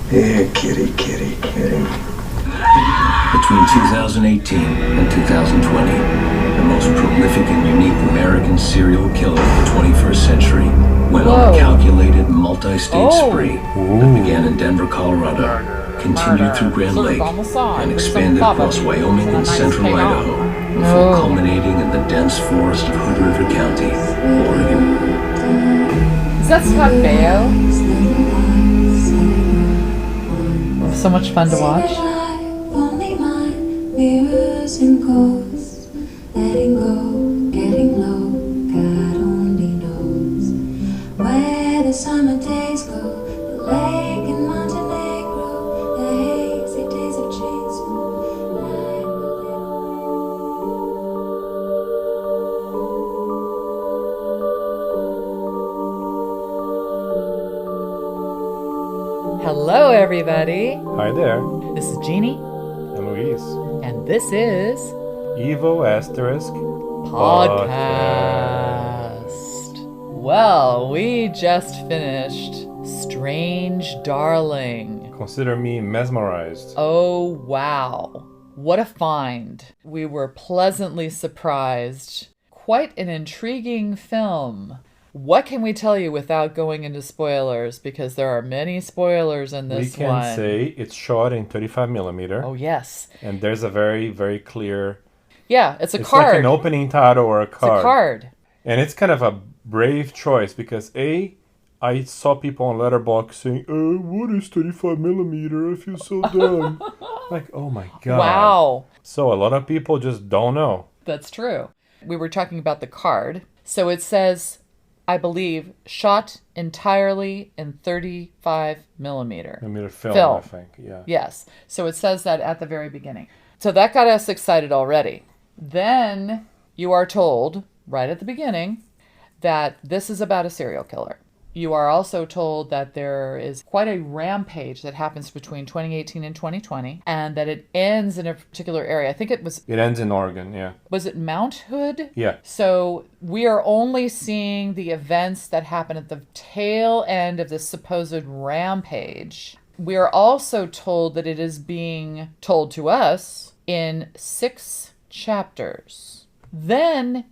Here, kitty, kitty, kitty. Between 2018 and 2020, the most prolific and unique American serial killer of the 21st century went on a calculated multi-state spree that began in Denver, Colorado, continued through Grand Lake, and expanded across Wyoming and central Idaho, before culminating in the dense forest of Hood River County, Oregon. Is that Scott Baio? So much fun to watch. Mirrors and ghosts, letting go, getting low. God only knows where the summer days go. The lake in Montenegro, the hazy days of chainsaw. Hello, everybody. Hi there. This is Jeannie. And Luis. And this is Evo Asterisk Podcast. Well, we just finished Strange Darling. Consider me mesmerized. Oh, wow. What a find. We were pleasantly surprised. Quite an intriguing film. What can we tell you without going into spoilers? Because there are many spoilers in this one. We can say it's shot in 35 millimeter. Oh, yes. And there's a very, very clear... Yeah, it's a card. It's like an opening title or a card. It's a card. And it's kind of a brave choice because I saw people on Letterboxd saying, what is 35 millimeter? I feel so dumb. Like, oh my God. Wow. So a lot of people just don't know. That's true. We were talking about the card. So it says, I believe, shot entirely in 35 millimeter. Film, I think, yeah. Yes. So it says that at the very beginning. So that got us excited already. Then you are told, right at the beginning, that this is about a serial killer. You are also told that there is quite a rampage that happens between 2018 and 2020, and that it ends in a particular area. I think it ends in Oregon, yeah. Was it Mount Hood? Yeah. So we are only seeing the events that happen at the tail end of this supposed rampage. We are also told that it is being told to us in 6 chapters. Then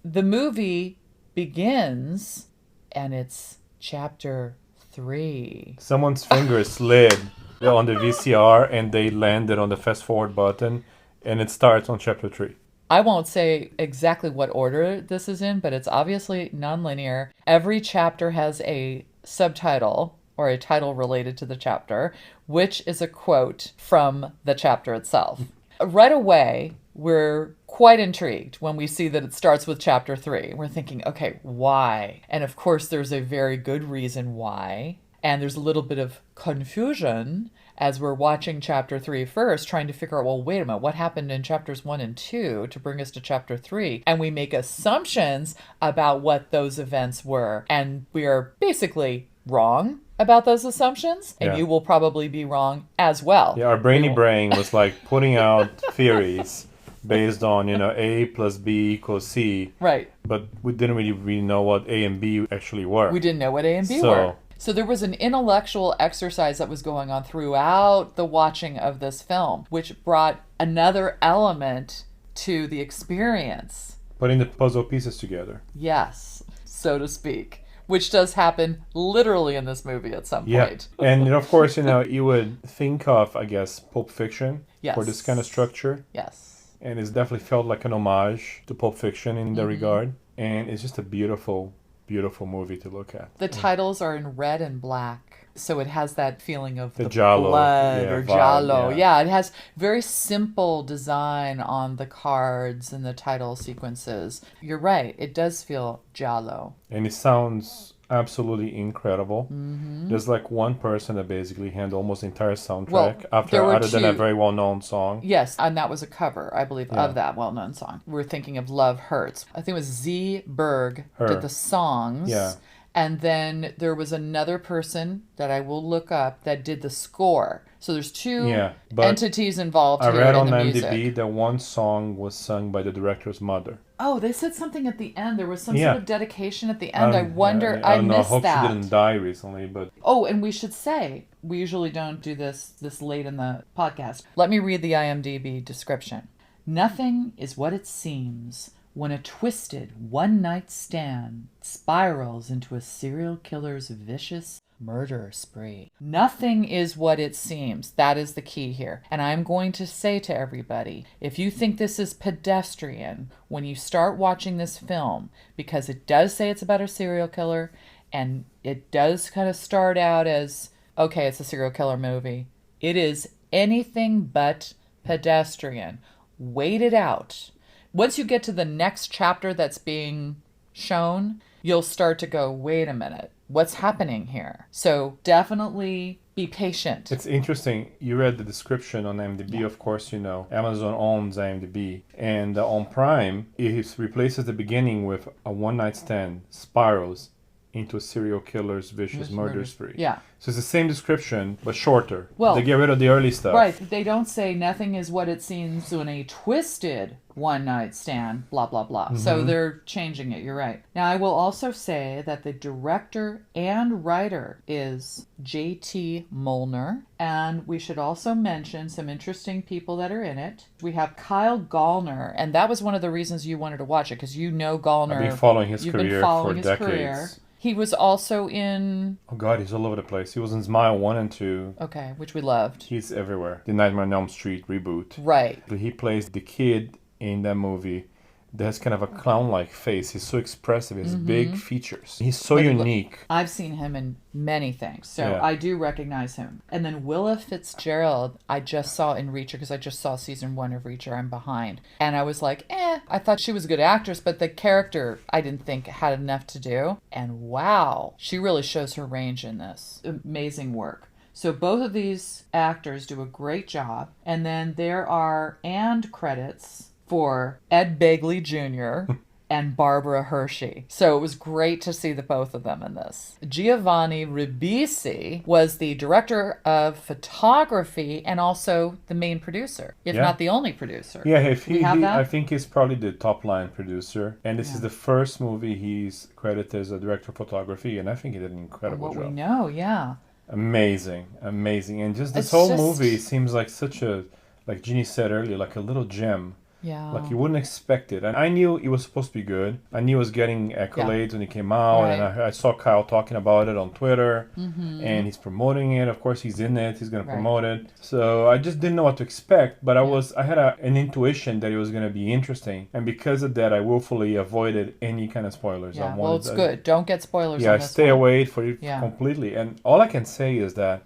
the movie begins, and it's Chapter 3. Someone's finger slid on the VCR and they landed on the fast forward button and it starts on Chapter 3. I won't say exactly what order this is in, but it's obviously nonlinear. Every chapter has a subtitle or a title related to the chapter, which is a quote from the chapter itself. Right away, we're quite intrigued when we see that it starts with Chapter 3. We're thinking, okay, why? And of course, there's a very good reason why. And there's a little bit of confusion as we're watching Chapter 3 first, trying to figure out, well, wait a minute, what happened in Chapters 1 and 2 to bring us to Chapter 3? And we make assumptions about what those events were. And we are basically wrong about those assumptions, and you will probably be wrong as well. Yeah, our brain was like putting out theories based on, A plus B equals C. Right. But we didn't really know what A and B actually were. We didn't know what A and B were. So there was an intellectual exercise that was going on throughout the watching of this film, which brought another element to the experience. Putting the puzzle pieces together. Yes, so to speak. Which does happen literally in this movie at some point. And of course, you would think of, I guess, Pulp Fiction for this kind of structure. Yes. And it's definitely felt like an homage to Pulp Fiction in that regard. And it's just a beautiful, beautiful movie to look at. The titles are in red and black. So it has that feeling of the giallo, blood or vibe, giallo. Yeah, it has very simple design on the cards and the title sequences. You're right. It does feel giallo. And it sounds absolutely incredible. Mm-hmm. There's like one person that basically handled almost the entire soundtrack other than a very well-known song. Yes, and that was a cover, I believe, of that well-known song. We're thinking of Love Hurts. I think it was Z. Berg did the songs. Yeah. And then there was another person that I will look up that did the score. So there's two entities involved I here read in on the IMDb music. that one song was sung by the director's mother. Oh, they said something at the end. There was some sort of dedication at the end. I wonder. I I don't know. I missed hope that. she didn't die recently, but Oh, and we should say, we usually don't do this late in the podcast. Let me read the IMDb description. Nothing is what it seems when a twisted one-night stand spirals into a serial killer's vicious murder spree. Nothing is what it seems. That is the key here. And I'm going to say to everybody, if you think this is pedestrian, when you start watching this film, because it does say it's about a serial killer, and it does kind of start out as, okay, it's a serial killer movie. It is anything but pedestrian. Wait it out. Once you get to the next chapter that's being shown, you'll start to go, wait a minute, what's happening here? So definitely be patient. it's interesting. You read the description on IMDb, of course, you know. Amazon owns IMDb. And on Prime, it replaces the beginning with a one-night stand spirals into a serial killer's vicious murder spree. Yeah. So it's the same description, but shorter. Well, they get rid of the early stuff. Right. They don't say nothing is what it seems when a twisted one-night stand, blah, blah, blah. So they're changing it. You're right. Now, I will also say that the director and writer is JT Mollner. And we should also mention some interesting people that are in it. We have Kyle Gallner. And that was one of the reasons you wanted to watch it, because you know Gallner. I've been following his You've career been following for his decades. career. He was also in... Oh God, he's all over the place. He was in Smile 1 and 2. Okay, which we loved. He's everywhere. The Nightmare on Elm Street reboot. Right. He plays the kid in that movie that has kind of a clown-like face. He's so expressive. He has big features. He's so unique. I've seen him in many things, so Yeah. I do recognize him. And then Willa Fitzgerald, I just saw in Reacher, because I just saw season 1 of Reacher. I'm behind. And I was like, I thought she was a good actress, but the character I didn't think had enough to do. And wow, she really shows her range in this. Amazing work. So both of these actors do a great job. And then there are and credits for Ed Begley Jr. and Barbara Hershey. So it was great to see the both of them in this. Giovanni Ribisi was the director of photography and also the main producer, if not the only producer. Yeah, if We have that? I think he's probably the top line producer. And this is the first movie he's credited as a director of photography. And I think he did an incredible What job. we know, yeah. Amazing. And just this It's whole just- movie seems like such a, like Jeannie said earlier, like a little gem. Yeah. Like you wouldn't expect it. And I knew it was supposed to be good. I knew it was getting accolades when it came out. Right. And I saw Kyle talking about it on Twitter. And he's promoting it. Of course, he's in it. He's going to promote it. So I just didn't know what to expect. But I had an intuition that it was going to be interesting. And because of that, I willfully avoided any kind of spoilers. Yeah, well, it's good. Don't get spoilers on this stay one. away for it completely. And all I can say is that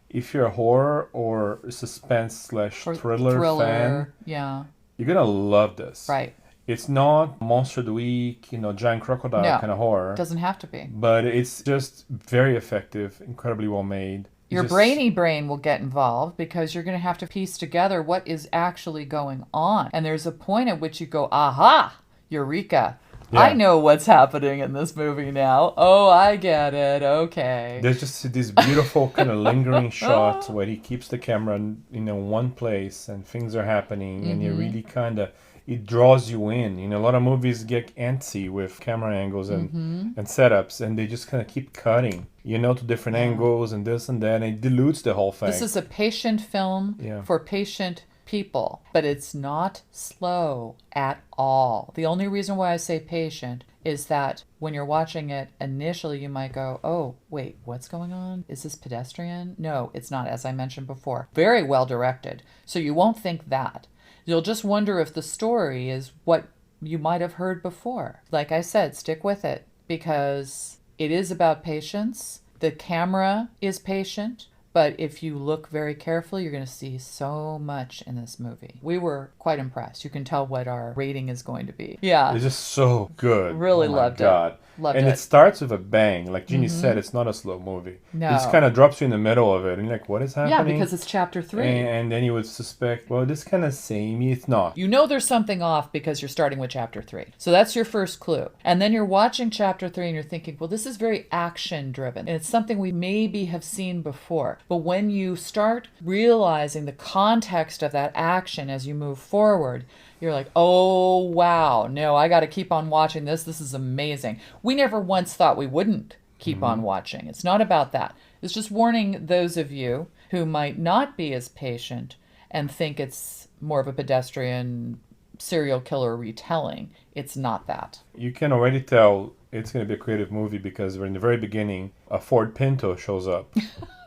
if you're a horror or suspense / Or thriller fan, yeah. you're gonna love this. Right. It's not Monster of the Week, giant crocodile kind of horror. It doesn't have to be. But it's just very effective, incredibly well made. Your brainy brain will get involved because you're going to have to piece together what is actually going on. And there's a point at which you go, aha, eureka. Yeah. I know what's happening in this movie now. Oh, I get it. Okay. There's just these beautiful kind of lingering shots where he keeps the camera in one place and things are happening and you really kind of, it draws you in. A lot of movies get antsy with camera angles and setups and they just kind of keep cutting, to different angles and this and that, and it dilutes the whole thing. This is a patient film for patient people, but it's not slow at all. The only reason why I say patient is that when you're watching it, initially you might go, oh, wait, what's going on? Is this pedestrian? No, it's not, as I mentioned before. Very well directed. So you won't think that. You'll just wonder if the story is what you might have heard before. Like I said, stick with it because it is about patience. The camera is patient. But if you look very carefully, you're going to see so much in this movie. We were quite impressed. You can tell what our rating is going to be. Yeah. It's just so good. Really Oh my loved God. it. Loved and it. it starts with a bang. Like Jeannie said, it's not a slow movie. No. It just kind of drops you in the middle of it, and you're like, what is Yeah, happening? because it's chapter 3. And then you would suspect, well, this kind of samey. It's not. You know there's something off because you're starting with chapter 3. So that's your first clue. And then you're watching chapter 3 and you're thinking, well, this is very action driven. And it's something we maybe have seen before. But when you start realizing the context of that action as you move forward, you're like, oh, wow. No, I got to keep on watching this. This is amazing. We never once thought we wouldn't keep on watching. It's not about that. It's just warning those of you who might not be as patient and think it's more of a pedestrian serial killer retelling. It's not that. You can already tell it's going to be a creative movie because in the very beginning, a Ford Pinto shows up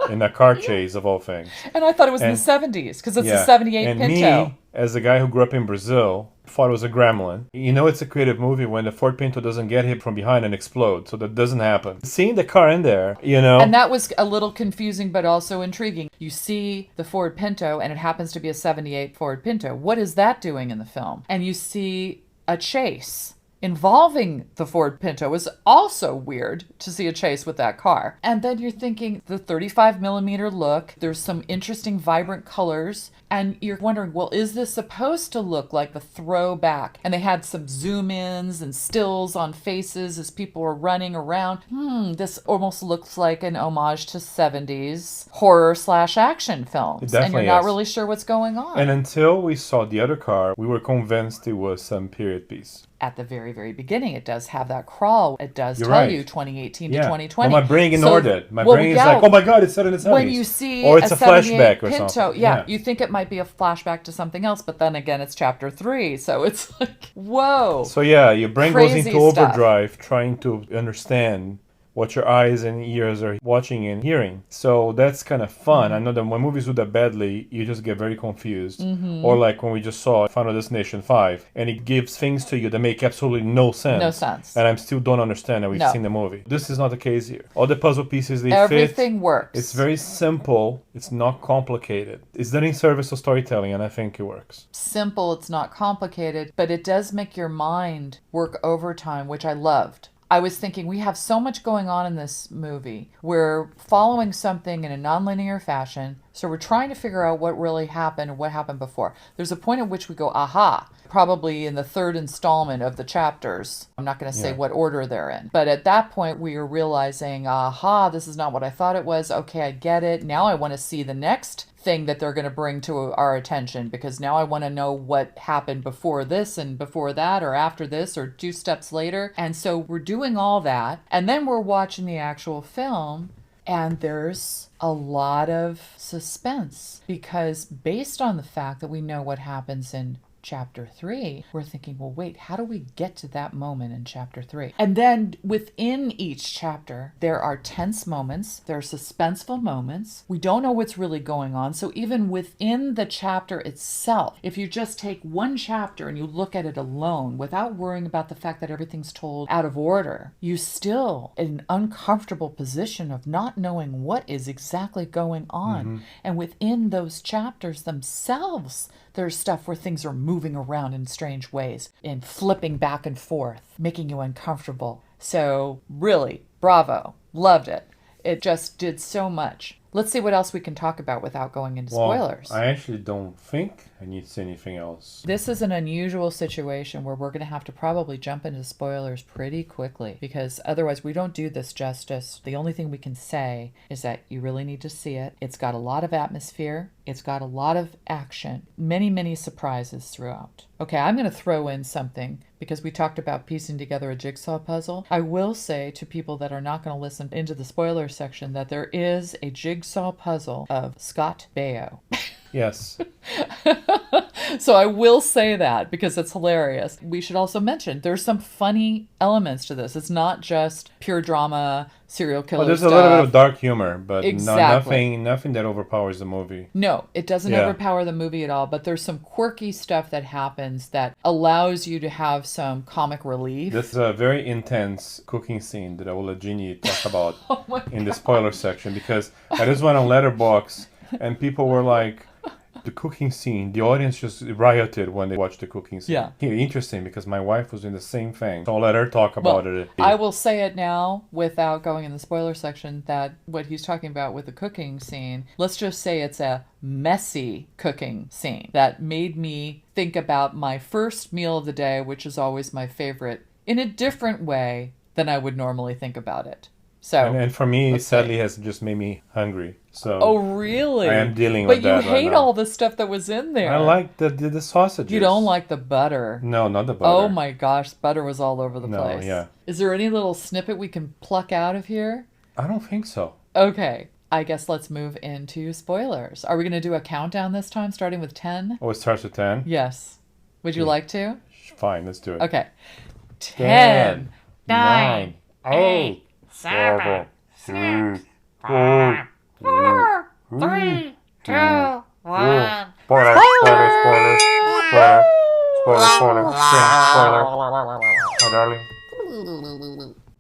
in a car chase of all things. And I thought it was in the 70s because it's a 78 and Pinto. Me, as a guy who grew up in Brazil, thought it was a gremlin. You know it's a creative movie when the Ford Pinto doesn't get hit from behind and explode. So that doesn't happen. Seeing the car in there, And that was a little confusing but also intriguing. You see the Ford Pinto and it happens to be a 78 Ford Pinto. What is that doing in the film? And you see a chase involving the Ford Pinto. It was also weird to see a chase with that car. And then you're thinking the 35 millimeter look, there's some interesting vibrant colors. And you're wondering, well, is this supposed to look like the throwback? And they had some zoom ins and stills on faces as people were running around. This almost looks like an homage to 70s horror/action films. It definitely and you're not is. really sure what's going on. And until we saw the other car, we were convinced it was some period piece. At the very, very beginning, it does have that crawl. It does You're tell right. you 2018 Yeah. to 2020. Well, my brain ignored it. My brain is like, oh my God, it's set in the 70s. When you see or it's a 78 flashback or Pinto, something. yeah, you think it might be a flashback to something else, but then again, it's chapter 3. So it's like, whoa. So yeah, your brain goes Crazy into stuff. overdrive trying to understand what your eyes and ears are watching and hearing. So that's kind of fun. I know that when movies do that badly, you just get very confused. Or like when we just saw Final Destination 5, and it gives things to you that make absolutely no sense. No sense. And I still don't understand that we've No. seen the movie. This is not the case here. All the puzzle pieces, they fit. Everything works. It's very simple. It's not complicated. It's done in service of storytelling, and I think it works. simple, it's not complicated, but it does make your mind work overtime, which I loved. I was thinking we have so much going on in this movie. We're following something in a nonlinear fashion, so we're trying to figure out what really happened and what happened before. There's a point at which we go, aha, probably in the third installment of the chapters. I'm not going to say what order they're in. But at that point, we are realizing, aha, this is not what I thought it was. Okay, I get it. Now I want to see the next thing that they're going to bring to our attention, because now I want to know what happened before this and before that, or after this, or 2 steps later. And so we're doing all that, and then we're watching the actual film, and there's a lot of suspense, because based on the fact that we know what happens in chapter 3, we're thinking, well, wait, how do we get to that moment in chapter 3? And then within each chapter, there are tense moments, there are suspenseful moments. We don't know what's really going on. So even within the chapter itself, if you just take one chapter and you look at it alone without worrying about the fact that everything's told out of order, you still in an uncomfortable position of not knowing what is exactly going on. And within those chapters themselves, there's stuff where things are moving around in strange ways and flipping back and forth, making you uncomfortable. So really, bravo. Loved it. It just did so much. Let's see what else we can talk about without going into spoilers. I actually don't think I need to say anything else. This is an unusual situation where we're going to have to probably jump into spoilers pretty quickly, because otherwise we don't do this justice. The only thing we can say is that you really need to see it. It's got a lot of atmosphere. It's got a lot of action. Many, many surprises throughout. Okay, I'm going to throw in something because we talked about piecing together a jigsaw puzzle. I will say to people that are not going to listen into the spoiler section that there is a jigsaw puzzle of Scott Baio. Yes. So I will say that because it's hilarious. We should also mention there's some funny elements to this. It's not just pure drama, serial killer There's stuff. a little bit of dark humor, but Exactly. nothing that overpowers the movie. No, it doesn't overpower the movie at all, but there's some quirky stuff that happens that allows you to have some comic relief. This is a very intense cooking scene that I will let Jeannie talk about Oh in the spoiler section, because I just went on Letterboxd and people were like, The cooking scene, the audience just rioted when they watched the cooking scene. Yeah. Interesting, because my wife was doing the same thing. So I'll let her talk about it. I will say it now without going in the spoiler section that what he's talking about with the cooking scene, let's just say it's a messy cooking scene that made me think about my first meal of the day, which is always my favorite, in a different way than I would normally think about it. So, and for me, sadly, has just made me hungry. So oh, really? I am dealing with that. But you hate all the stuff that was in there. I like the sausages. You don't like the butter. No, not the butter. Oh my gosh, butter was all over the place. Yeah. Is there any little snippet we can pluck out of here? I don't think so. Okay. I guess let's move into spoilers. Are we going to do a countdown this time, starting with 10? Oh, it starts with 10? Yes. Would you like to? Fine, let's do it. Okay. 10, 9, 8, 7, 6, 5, 4, 3, 2, 1. Spoiler.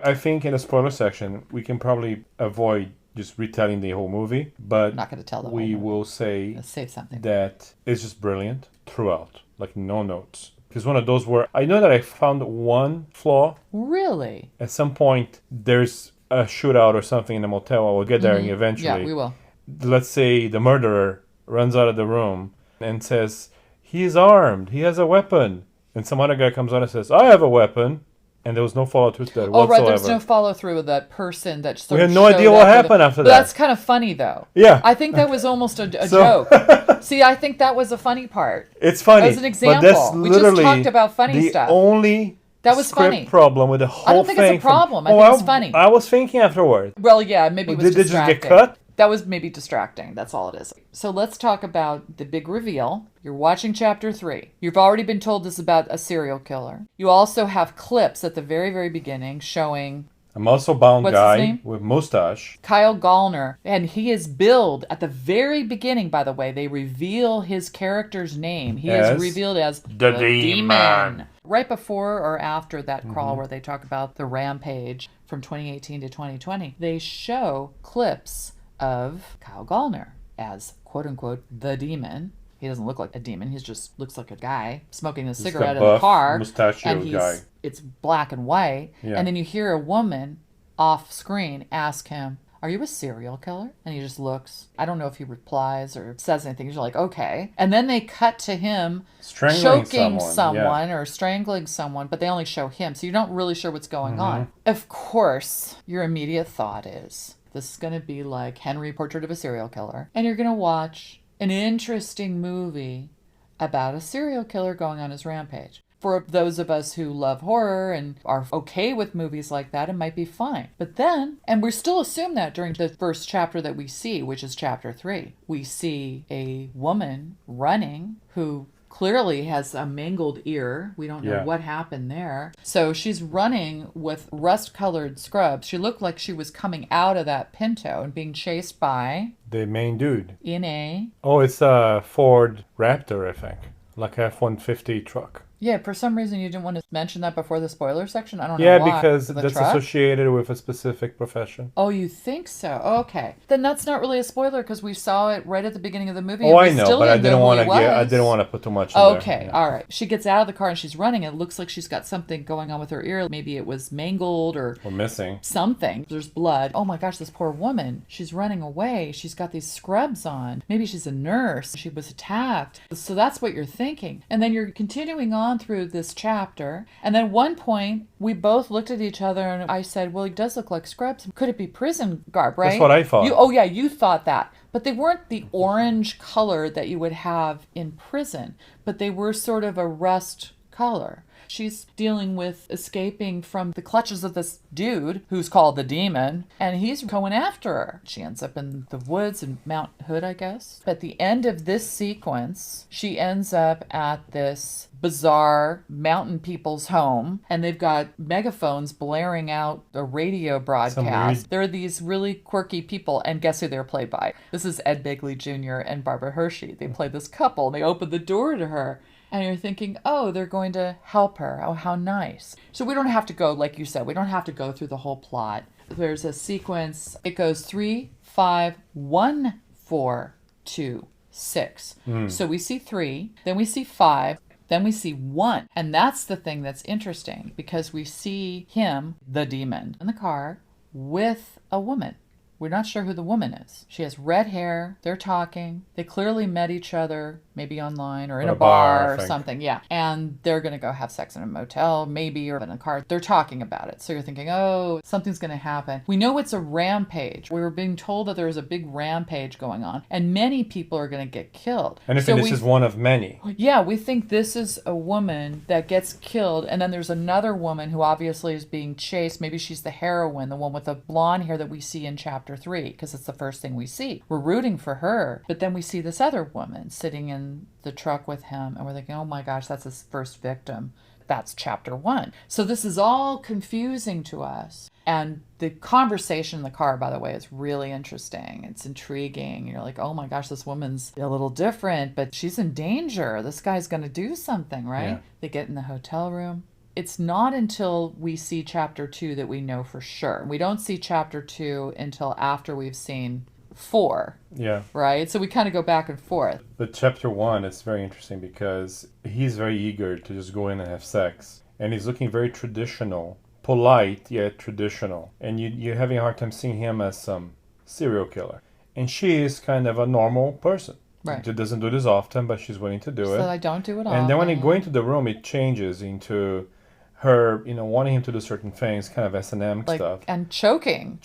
I think in the spoiler section, we can probably avoid just retelling the whole movie, but I'm not going to tell them. we will say Let's save something. that it's just brilliant throughout, like no notes. It's one of those where I know that I found one flaw. Really? At some point, there's a shootout or something in the motel. I will get there eventually. Yeah, we will. Let's say the murderer runs out of the room and says, he's armed, he has a weapon. And some other guy comes out and says, I have a weapon. And there was no follow through to that Oh, whatsoever. right, there's no follow through with that person that sort We of had no idea showed what up happened after But that. that's kind of funny, though. Yeah. I think that was almost a So- joke. See, I think that was a funny part. It's funny. As an example. But that's We just literally talked about funny stuff. The only That was script funny. problem with the whole thing. I don't think it's a problem. I think it's funny. I was thinking afterwards. Well, yeah, maybe it was Did they just distracting. get cut? That was maybe distracting. That's all it is. So let's talk about the big reveal. You're watching chapter 3. You've already been told this is about a serial killer. You also have clips at the very, very beginning showing A muscle-bound What's his guy name? with mustache. Kyle Gallner, and he is billed at the very beginning, by the way. They reveal his character's name. He As is revealed as the Demon. Right before or after that crawl where they talk about the rampage from 2018 to 2020, they show clips of Kyle Gallner as quote-unquote the demon. He doesn't look like a demon. He just looks like a guy smoking a cigarette in the buff, car. mustachioed And guy. it's black and white. Yeah. And then you hear a woman off screen ask him, are you a serial killer? And he just looks. I don't know if he replies or says anything. He's like, okay. And then they cut to him Strangling choking someone, or strangling someone, but they only show him. So you're not really sure what's going on. Of course, your immediate thought is, this is going to be like Henry, Portrait of a Serial Killer. And you're going to watch an interesting movie about a serial killer going on his rampage. For those of us who love horror and are okay with movies like that, it might be fine. But then, and we still assume that during the first chapter that we see, which is chapter 3, we see a woman running who clearly has a mangled ear. We don't know Yeah. what happened there. So she's running with rust-colored scrubs. She looked like she was coming out of that Pinto and being chased by The main dude. in a... Oh, it's a Ford Raptor, I think. Like a F-150 truck. Yeah, for some reason you didn't want to mention that before the spoiler section. I don't know Yeah, why. because The that's truck? associated with a specific profession. Oh, you think so? Okay. Then that's not really a spoiler because we saw it right at the beginning of the movie. Oh, and I we know, still but I didn't didn't know want who to he get. I was. didn't want to put too much. In Okay, there. Yeah. all right. She gets out of the car and she's running. It looks like she's got something going on with her ear. Maybe it was mangled or We're missing. something. There's blood. Oh my gosh, this poor woman. She's running away. She's got these scrubs on. Maybe she's a nurse. She was attacked. So that's what you're thinking. And then you're continuing on through this chapter. And then one point, we both looked at each other and I said, well, he does look like scrubs. Could it be prison garb, right? That's what I thought. Oh yeah, you thought that. But they weren't the orange color that you would have in prison. But they were sort of a rust color. She's dealing with escaping from the clutches of this dude who's called the Demon, and he's going after her. She ends up in the woods in Mount Hood, I guess. At the end of this sequence, she ends up at this bizarre mountain people's home, and they've got megaphones blaring out a radio broadcast. There are these really quirky people, and guess who they're played by? This is Ed Begley Jr. and Barbara Hershey. They play this couple, and they open the door to her. And you're thinking, oh, they're going to help her. Oh, how nice. So we don't have to go, like you said, we don't have to go through the whole plot. There's a sequence. It goes 3, 5, 1, 4, 2, 6. So we see 3, then we see 5, then we see 1. And that's the thing that's interesting, because we see him, the demon, in the car with a woman. We're not sure who the woman is. She has red hair. They're talking. They clearly met each other, maybe online or in a bar or something. Yeah. And they're going to go have sex in a motel, maybe, or in a car. They're talking about it. So you're thinking, oh, something's going to happen. We know it's a rampage. We were being told that there was a big rampage going on, and many people are going to get killed. And if this is one of many. Yeah, we think this is a woman that gets killed, and then there's another woman who obviously is being chased. Maybe she's the heroine, the one with the blonde hair that we see in chapter 3, because it's the first thing we see. We're rooting for her, but then we see this other woman sitting in the truck with him, and we're thinking, oh my gosh, that's his first victim. That's chapter 1. So this is all confusing to us. And the conversation in the car, by the way, is really interesting. It's intriguing. You're like, oh my gosh, this woman's a little different, but she's in danger. This guy's going to do something, right? Yeah. They get in the hotel room. It's not until we see chapter 2 that we know for sure. We don't see chapter 2 until after we've seen 4. Yeah. Right? So we kind of go back and forth. But chapter 1 is very interesting because he's very eager to just go in and have sex. And he's looking very traditional, polite yet traditional. And you're having a hard time seeing him as some serial killer. And she is kind of a normal person. Right. She doesn't do this often, but she's willing to do it. So I don't do it often. And then when you go into the room, it changes into her, wanting him to do certain things, kind of S&M stuff. And choking.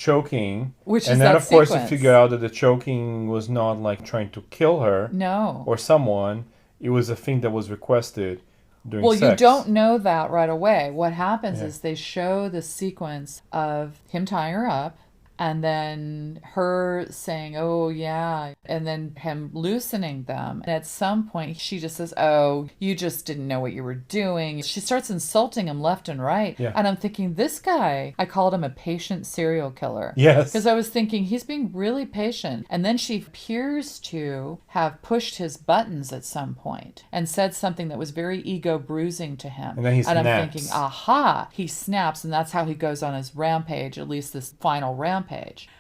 Which is and then, that of course, sequence. you figure out that the choking was not like trying to kill her. No. Or someone. It was a thing that was requested during sex. Well, you don't know that right away. What happens is they show the sequence of him tying her up, and then her saying, oh, yeah, and then him loosening them. And at some point, she just says, oh, you just didn't know what you were doing. She starts insulting him left and right. Yeah. And I'm thinking, this guy, I called him a patient serial killer. Yes. Because I was thinking, he's being really patient. And then she appears to have pushed his buttons at some point and said something that was very ego bruising to him. And then he snaps. And I'm thinking, aha, he snaps. And that's how he goes on his rampage, at least this final rampage.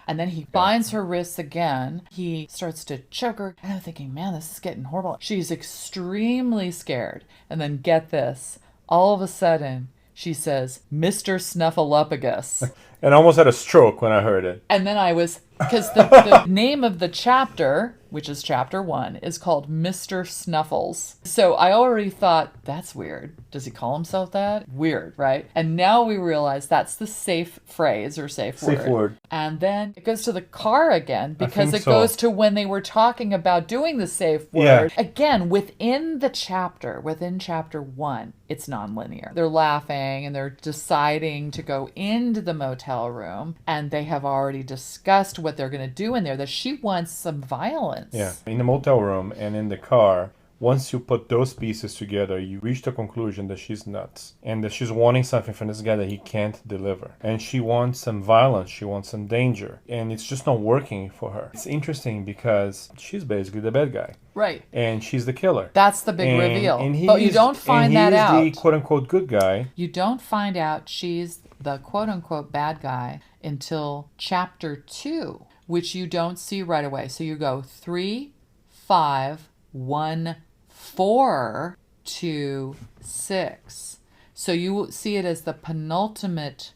And then he binds her wrists again. He starts to choke her. And I'm thinking, man, this is getting horrible. She's extremely scared. And then get this. All of a sudden, she says, Mr. Snuffleupagus. And I almost had a stroke when I heard it. And then I was, because the name of the chapter, which is chapter 1, is called Mr. Snuffles. So I already thought, that's weird. Does he call himself that? Weird, right? And now we realize that's the safe phrase or safe word. And then it goes to the car again, because it goes to when they were talking about doing the safe word. Yeah. Again, within chapter 1, it's nonlinear. They're laughing and they're deciding to go into the motel room, and they have already discussed what they're going to do in there, that she wants some violence. Yeah, in the motel room and in the car, once you put those pieces together, you reach the conclusion that she's nuts and that she's wanting something from this guy that he can't deliver. And she wants some violence, she wants some danger, and it's just not working for her. It's interesting because she's basically the bad guy. Right. And she's the killer. That's the big reveal. But you don't find that out. And he's the quote-unquote good guy. You don't find out she's the quote-unquote bad guy until chapter 2, which you don't see right away. So you go 3, 5, 1, 4, 2, 6. So you see it as the penultimate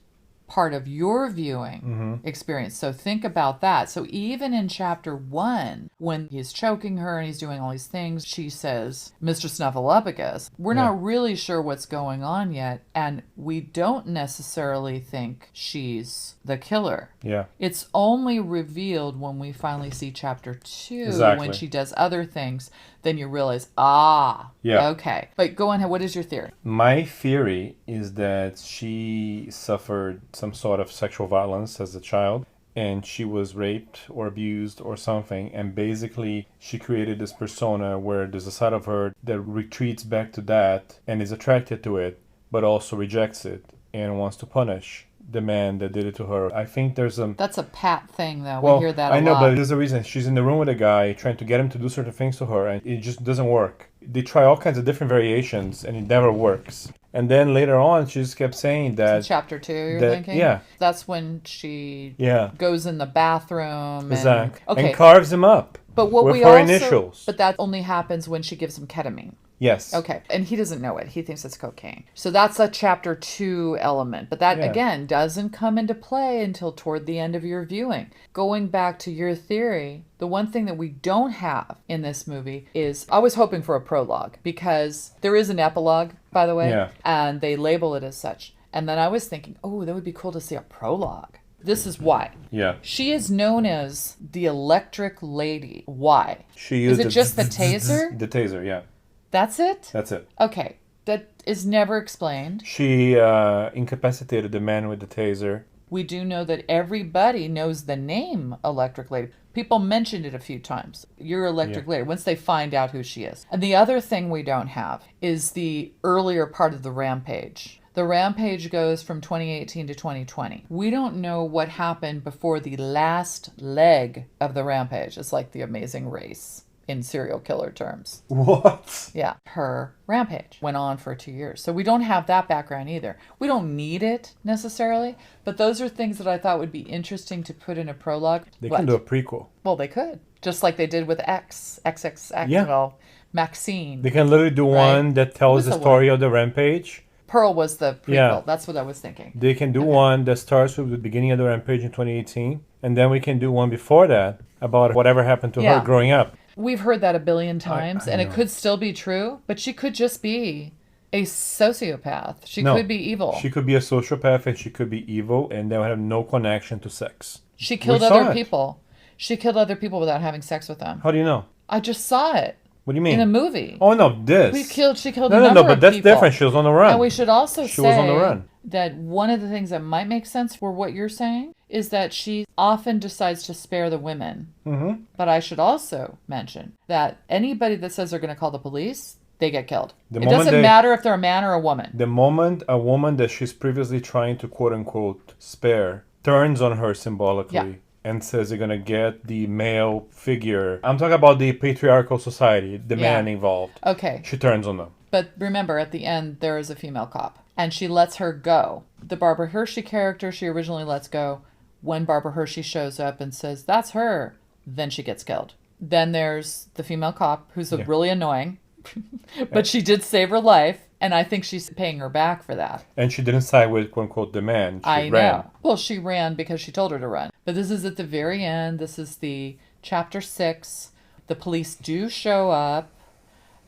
part of your viewing experience. So think about that. So even in chapter 1, when he's choking her and he's doing all these things, she says, Mr. Snuffleupagus. We're not really sure what's going on yet, and we don't necessarily think she's the killer. Yeah. It's only revealed when we finally see chapter 2, exactly. when she does other things, then you realize, okay. But go on, what is your theory? My theory is that she suffered some sort of sexual violence as a child, and she was raped or abused or something, and basically she created this persona where there's a side of her that retreats back to that and is attracted to it, but also rejects it and wants to punish the man that did it to her. I think there's a... That's a Pat thing, though. We hear that a lot. I know, but there's a reason. She's in the room with a guy trying to get him to do certain things to her, and it just doesn't work. They try all kinds of different variations, and it never works. And then later on, she just kept saying that... It's chapter 2, you're thinking? Yeah. That's when she goes in the bathroom. Exactly. Okay. And carves him up. But what with we her also, initials. but that only happens when she gives him ketamine. Yes. Okay, and he doesn't know it. He thinks it's cocaine. So that's a chapter 2 element. But that, Yeah. again, doesn't come into play until toward the end of your viewing. Going back to your theory, the one thing that we don't have in this movie is, I was hoping for a prologue, because there is an epilogue, by the way, Yeah. and they label it as such. And then I was thinking, oh, that would be cool to see a prologue. This is why. Yeah. She is known as the Electric Lady. Why? She Is used it just the taser? The taser, yeah. That's it? That's it. Okay. That is never explained. She incapacitated the man with the taser. We do know that everybody knows the name Electric Lady. People mentioned it a few times. You're Electric Lady, once they find out who she is. And the other thing we don't have is the earlier part of the rampage. The rampage goes from 2018 to 2020. We don't know what happened before the last leg of the rampage. It's like the Amazing Race in serial killer terms. What? Yeah, her rampage went on for 2 years. So we don't have that background either. We don't need it necessarily, but those are things that I thought would be interesting to put in a prologue. They What? can do a prequel. Well, they could. Just like they did with XXX, Yeah. well, Maxine. They can literally do Right. one that tells the Who's the story of the rampage. Pearl was the prequel. Yeah. That's what I was thinking. They can do one that starts with the beginning of the rampage in 2018, and then we can do one before that about whatever happened to Yeah. her growing up. We've heard that a billion times, I and it know. could still be true, but she could just be a sociopath. She No, could be evil. She could be a sociopath and she could be evil, and they would have no connection to sex. She killed We saw other it. people. She killed other people without having sex with them. How do you know? I just saw it What do you mean? in a movie. Oh no, this. She killed No, a no, number no, but of that's people. different. She was on the run. And we should also She was on the say run. that one of the things that might make sense for what you're saying is that she often decides to spare the women. Mm-hmm. But I should also mention that anybody that says they're going to call the police, they get killed. The It moment doesn't they- matter if they're a man or a woman. The moment a woman that she's previously trying to quote unquote spare turns on her symbolically Yeah. and says they're gonna get the male figure. I'm talking about the patriarchal society, the Yeah. man involved. Okay. She turns on them. But remember, at the end, there is a female cop, and she lets her go. The Barbara Hershey character she originally lets go. When Barbara Hershey shows up and says, that's her, then she gets killed. Then there's the female cop, who's really annoying, but she did save her life, and I think she's paying her back for that. And she didn't side with quote unquote the man. She I ran. know. Well, she ran because she told her to run. But this is at the very end. This is the chapter 6. The police do show up.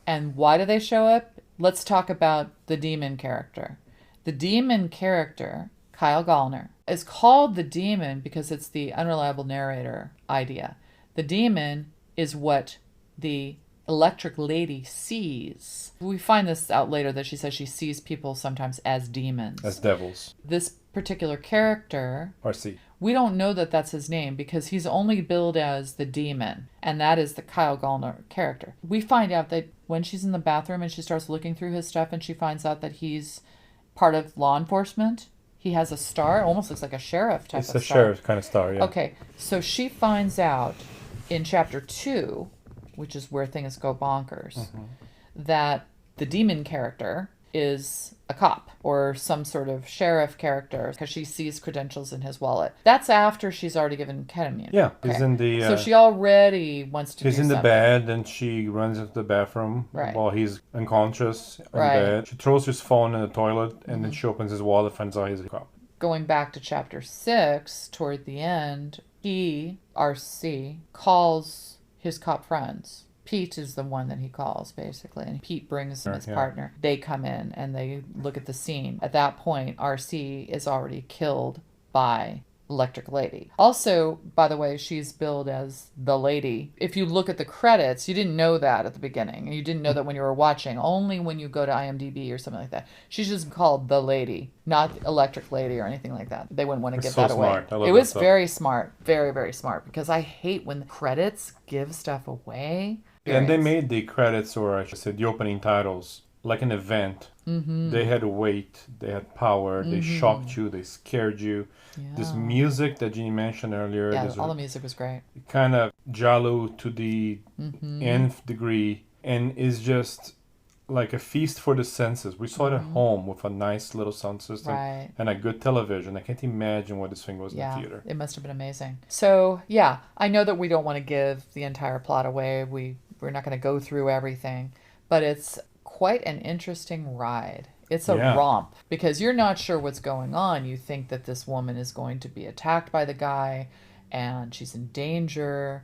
And why do they show up? Let's talk about the demon character. The demon character, Kyle Gallner, is called the demon because it's the unreliable narrator idea. The demon is what the Electric Lady sees. We find this out later that she says she sees people sometimes as demons. As devils. This particular character, RC. we don't know that that's his name because he's only billed as the demon, and that is the Kyle Gallner character. We find out that when she's in the bathroom and she starts looking through his stuff and she finds out that he's part of law enforcement, he has a star, almost looks like a sheriff type It's of a star. sheriff kind of star, yeah. Okay, so she finds out in chapter 2, which is where things go bonkers, that the demon character is a cop or some sort of sheriff character because she sees credentials in his wallet. That's after she's already given ketamine. Yeah, he's in the so she already wants to he's do in the something. bed and she runs into the bathroom Right. while he's unconscious in Right. bed. She throws his phone in the toilet and then she opens his wallet and finds out he's a cop. Going back to chapter 6, toward the end, he, RC, calls his cop friends. Pete is the one that he calls, basically. And Pete brings him his Yeah. partner. They come in and they look at the scene. At that point, RC is already killed by Electric Lady. Also, by the way, she's billed as the lady. If you look at the credits, you didn't know that at the beginning. You didn't know that when you were watching. Only when you go to IMDb or something like that. She's just called the lady, not Electric Lady or anything like that. They wouldn't want to It's give so that away. smart. I love It that was stuff. very smart. Very, very smart. Because I hate when the credits give stuff away. And they made the credits, or I should say the opening titles, like an event. Mm-hmm. They had weight, they had power, they shocked you, they scared you. This music that Jeannie mentioned earlier, Yeah, this all the music was great. kind of giallo to the nth degree, and is just like a feast for the senses. We saw it at home with a nice little sound system Right. and a good television. I can't imagine what this thing was in the theater. It must have been amazing. So, yeah, I know that we don't want to give the entire plot away. We're not going to go through everything, but it's quite an interesting ride. It's a romp because you're not sure what's going on. You think that this woman is going to be attacked by the guy and she's in danger.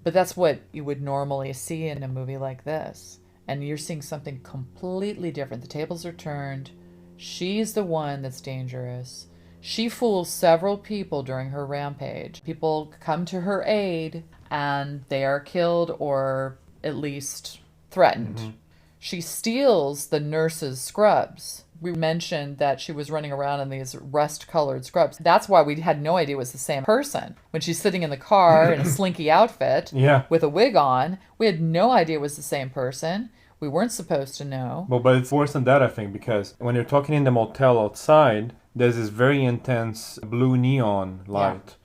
But that's what you would normally see in a movie like this. And you're seeing something completely different. The tables are turned. She's the one that's dangerous. She fools several people during her rampage. People come to her aid and they are killed or at least threatened. She steals the nurse's scrubs. We mentioned that she was running around in these rust-colored scrubs. That's why we had no idea it was the same person. When she's sitting in the car in a slinky outfit with a wig on, we had no idea it was the same person. We weren't supposed to know. But it's worse than that, I think, because when you're talking in the motel outside, there's this very intense blue neon light.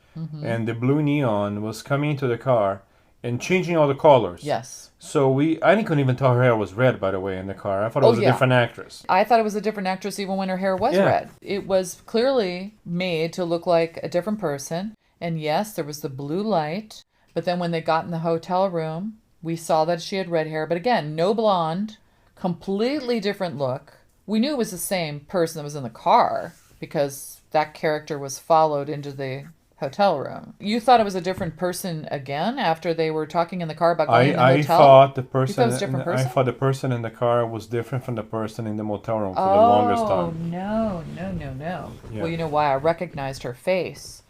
And the blue neon was coming into the car and changing all the colors. Yes. So I couldn't even tell her hair was red, by the way, in the car. I thought it was a different actress. I thought it was a different actress even when her hair was red. It was clearly made to look like a different person. And yes, there was the blue light. But then when they got in the hotel room, we saw that she had red hair. But again, no blonde, completely different look. We knew it was the same person that was in the car because that character was followed into the hotel room. You thought it was a different person again after they were talking in the car about going in the hotel? I thought the person. You thought it was a different person? I thought the person in the car was different from the person in the motel room for the longest time. No. Yeah. Well, you know why? I recognized her face.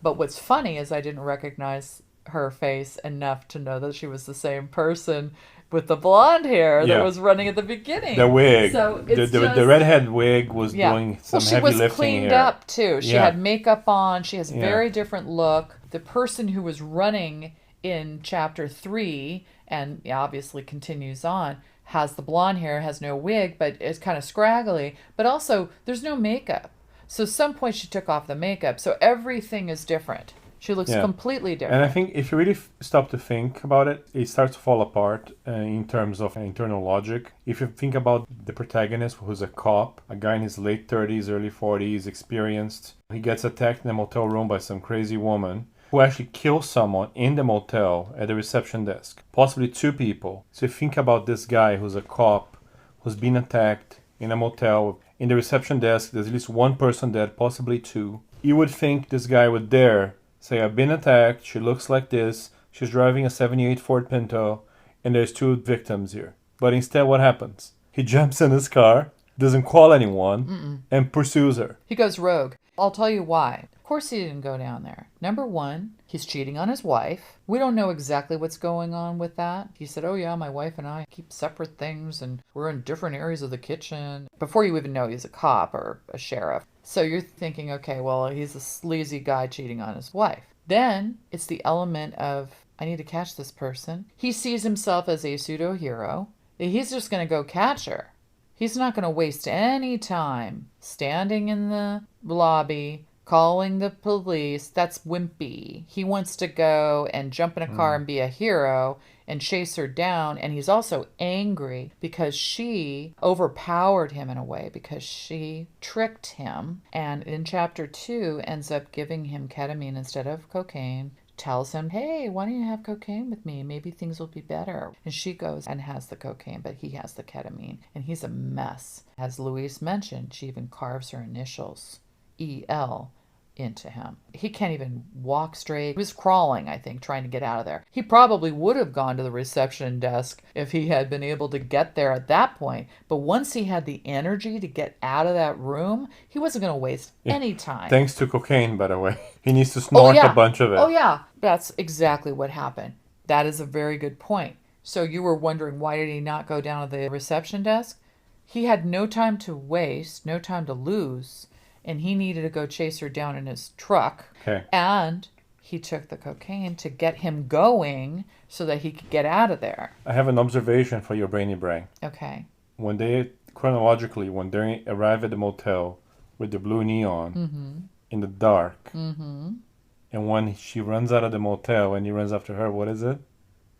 But what's funny is I didn't recognize her face enough to know that she was the same person with the blonde hair that was running at the beginning. The wig. So the redhead wig was doing some heavy lifting here. She was cleaned up too. She had makeup on. She has a very different look. The person who was running in chapter 3 and obviously continues on has the blonde hair, has no wig, but it's kind of scraggly. But also, there's no makeup. So at some point she took off the makeup. So everything is different. She looks completely different. And I think if you really stop to think about it, it starts to fall apart in terms of internal logic. If you think about the protagonist, who's a cop, a guy in his late 30s, early 40s, experienced. He gets attacked in a motel room by some crazy woman who actually kills someone in the motel at the reception desk. Possibly 2 people. So you think about this guy who's a cop, who's been attacked in a motel. In the reception desk, there's at least 1 person dead, possibly 2. You would think this guy would dare say, I've been attacked, she looks like this, she's driving a 78 Ford Pinto, and there's 2 victims here. But instead, what happens? He jumps in his car, doesn't call anyone, and pursues her. He goes rogue. I'll tell you why. Of course he didn't go down there. Number 1, he's cheating on his wife. We don't know exactly what's going on with that. He said, oh yeah, my wife and I keep separate things, and we're in different areas of the kitchen. Before you even know he's a cop or a sheriff. So you're thinking, okay, well, he's a sleazy guy cheating on his wife. Then it's the element of, I need to catch this person. He sees himself as a pseudo-hero. He's just going to go catch her. He's not going to waste any time standing in the lobby, calling the police. That's wimpy. He wants to go and jump in a car and be a hero and chase her down. And he's also angry because she overpowered him in a way, because she tricked him. And in chapter 2 ends up giving him ketamine instead of cocaine. Tells him, hey, why don't you have cocaine with me? Maybe things will be better. And she goes and has the cocaine, but he has the ketamine. And he's a mess. As Louise mentioned, she even carves her initials, E.L., into him. He can't even walk straight. He was crawling, I think, trying to get out of there. He probably would have gone to the reception desk if he had been able to get there at that point. But once he had the energy to get out of that room, he wasn't going to waste any time. Thanks to cocaine, by the way. He needs to snort a bunch of it. Oh, yeah. That's exactly what happened. That is a very good point. So you were wondering, why did he not go down to the reception desk? He had no time to waste, no time to lose. And he needed to go chase her down in his truck. Okay. And he took the cocaine to get him going so that he could get out of there. I have an observation for your brainy brain. Okay. When they arrive at the motel with the blue neon in the dark, and when she runs out of the motel and he runs after her, what is it?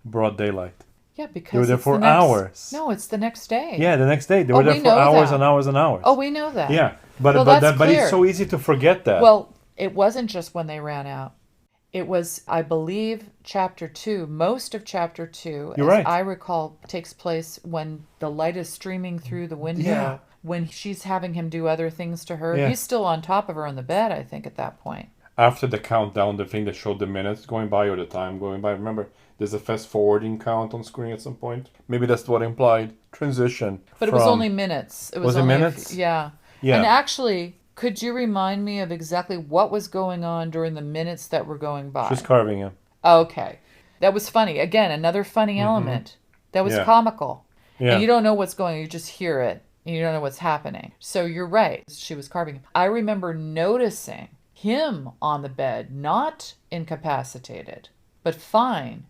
Broad daylight. Yeah, because They were there it's for the next, hours. No, it's the next day. Yeah, the next day. They Oh, were there we for know hours that. and hours and hours. Oh, we know that. Yeah, but Well, but that's but it's clear. so easy to forget that. Well, it wasn't just when they ran out. It was, I believe, chapter 2. Most of chapter 2, You're as right. I recall, takes place when the light is streaming through the window. Yeah. When she's having him do other things to her. Yeah. He's still on top of her in the bed, I think, at that point. After the countdown, the thing that showed the minutes going by or the time going by. Remember, there's a fast forwarding count on screen at some point. Maybe that's what implied transition. But it was only minutes. It Was it only a minutes? yeah. Yeah. And actually, could you remind me of exactly what was going on during the minutes that were going by? She's carving him. Okay. That was funny. Again, another funny element. That was Yeah. comical. Yeah. And you don't know what's going on. You just hear it. And you don't know what's happening. So you're right. She was carving him. I remember noticing him on the bed, not incapacitated, but fine,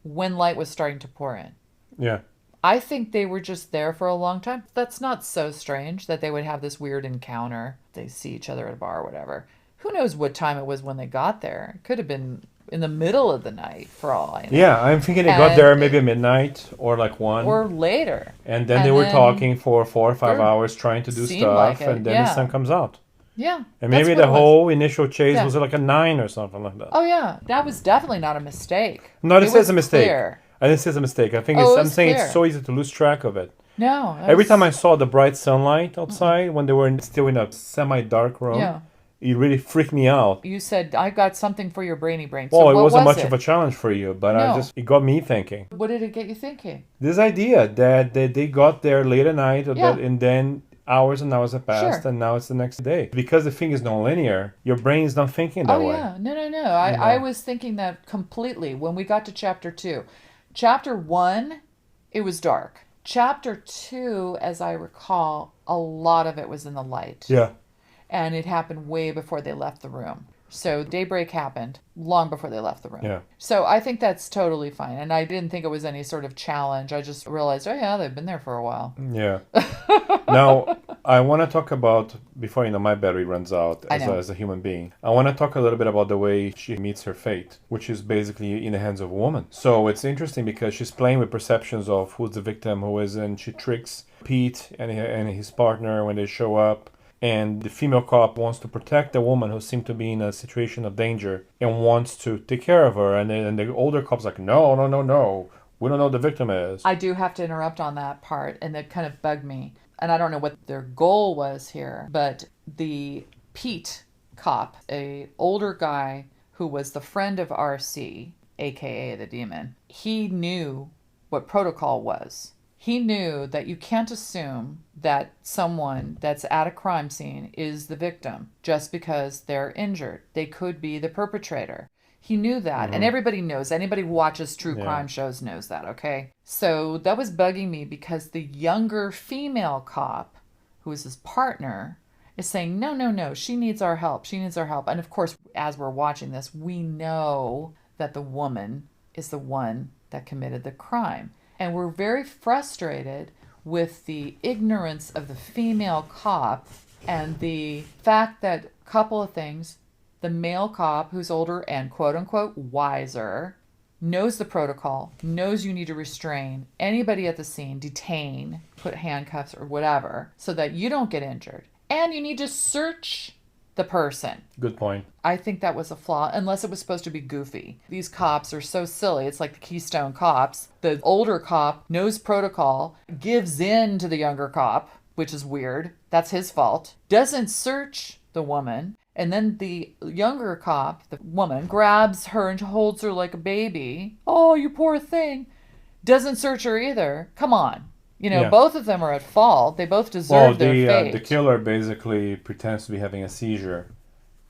when light was starting to pour in. Yeah. I think they were just there for a long time. That's not so strange that they would have this weird encounter. They see each other at a bar or whatever. Who knows what time it was when they got there? It could have been in the middle of the night for all I know. Yeah, I'm thinking they got there maybe at midnight or like 1. Or later. And then they were talking for 4 or 5 Sure. hours trying to do Seemed stuff. like it, And then yeah. the sun comes out. Yeah. And that's maybe what the it was. whole initial chase Yeah. was like a 9 or something like that. Oh, yeah. That was definitely not a mistake. No, this It was is a mistake. clear. I didn't say it's a mistake. I think Oh, it's, it I'm was saying clear. it's so easy to lose track of it. No. Every time I saw the bright sunlight outside when they were still in a semi-dark room, Yeah. it really freaked me out. You said, I got something for your brainy brain. So Well, it what wasn't was much it? of a challenge for you, but No. it got me thinking. What did it get you thinking? This idea that they got there late at night, or Yeah. and then hours and hours have passed, Sure. and now it's the next day. Because the thing is non-linear, your brain is not thinking that Oh, way. yeah. No. I was thinking that completely when we got to chapter 2. Chapter 1, it was dark. Chapter 2, as I recall, a lot of it was in the light. Yeah. And it happened way before they left the room. So daybreak happened long before they left the room. Yeah. So I think that's totally fine. And I didn't think it was any sort of challenge. I just realized, oh, yeah, they've been there for a while. Yeah. Now, I want to talk about, before my battery runs out I know. as a human being, I want to talk a little bit about the way she meets her fate, which is basically in the hands of a woman. So it's interesting because she's playing with perceptions of who's the victim, who isn't. She tricks Pete and his partner when they show up. And the female cop wants to protect the woman who seemed to be in a situation of danger and wants to take care of her. And the older cop's like, no. We don't know who the victim is. I do have to interrupt on that part, and that kind of bugged me. And I don't know what their goal was here, but the Pete cop, a older guy who was the friend of RC, aka the demon, he knew what protocol was. He knew that you can't assume that someone that's at a crime scene is the victim just because they're injured. They could be the perpetrator. He knew that, and everybody knows. Anybody who watches true crime shows knows that, okay? So that was bugging me because the younger female cop, who is his partner, is saying, no, she needs our help. She needs our help. And of course, as we're watching this, we know that the woman is the one that committed the crime. And we're very frustrated with the ignorance of the female cop and the fact that a couple of things, the male cop who's older and quote unquote wiser knows the protocol, knows you need to restrain anybody at the scene, detain, put handcuffs or whatever so that you don't get injured. And you need to search the person. Good point. I think that was a flaw, unless it was supposed to be goofy. These cops are so silly. It's like the Keystone Cops. The older cop knows protocol, gives in to the younger cop, which is weird. That's his fault. Doesn't search the woman. And then the younger cop, the woman, grabs her and holds her like a baby. Oh, you poor thing. Doesn't search her either. Come on. Both of them are at fault. They both deserve their fate. The killer basically pretends to be having a seizure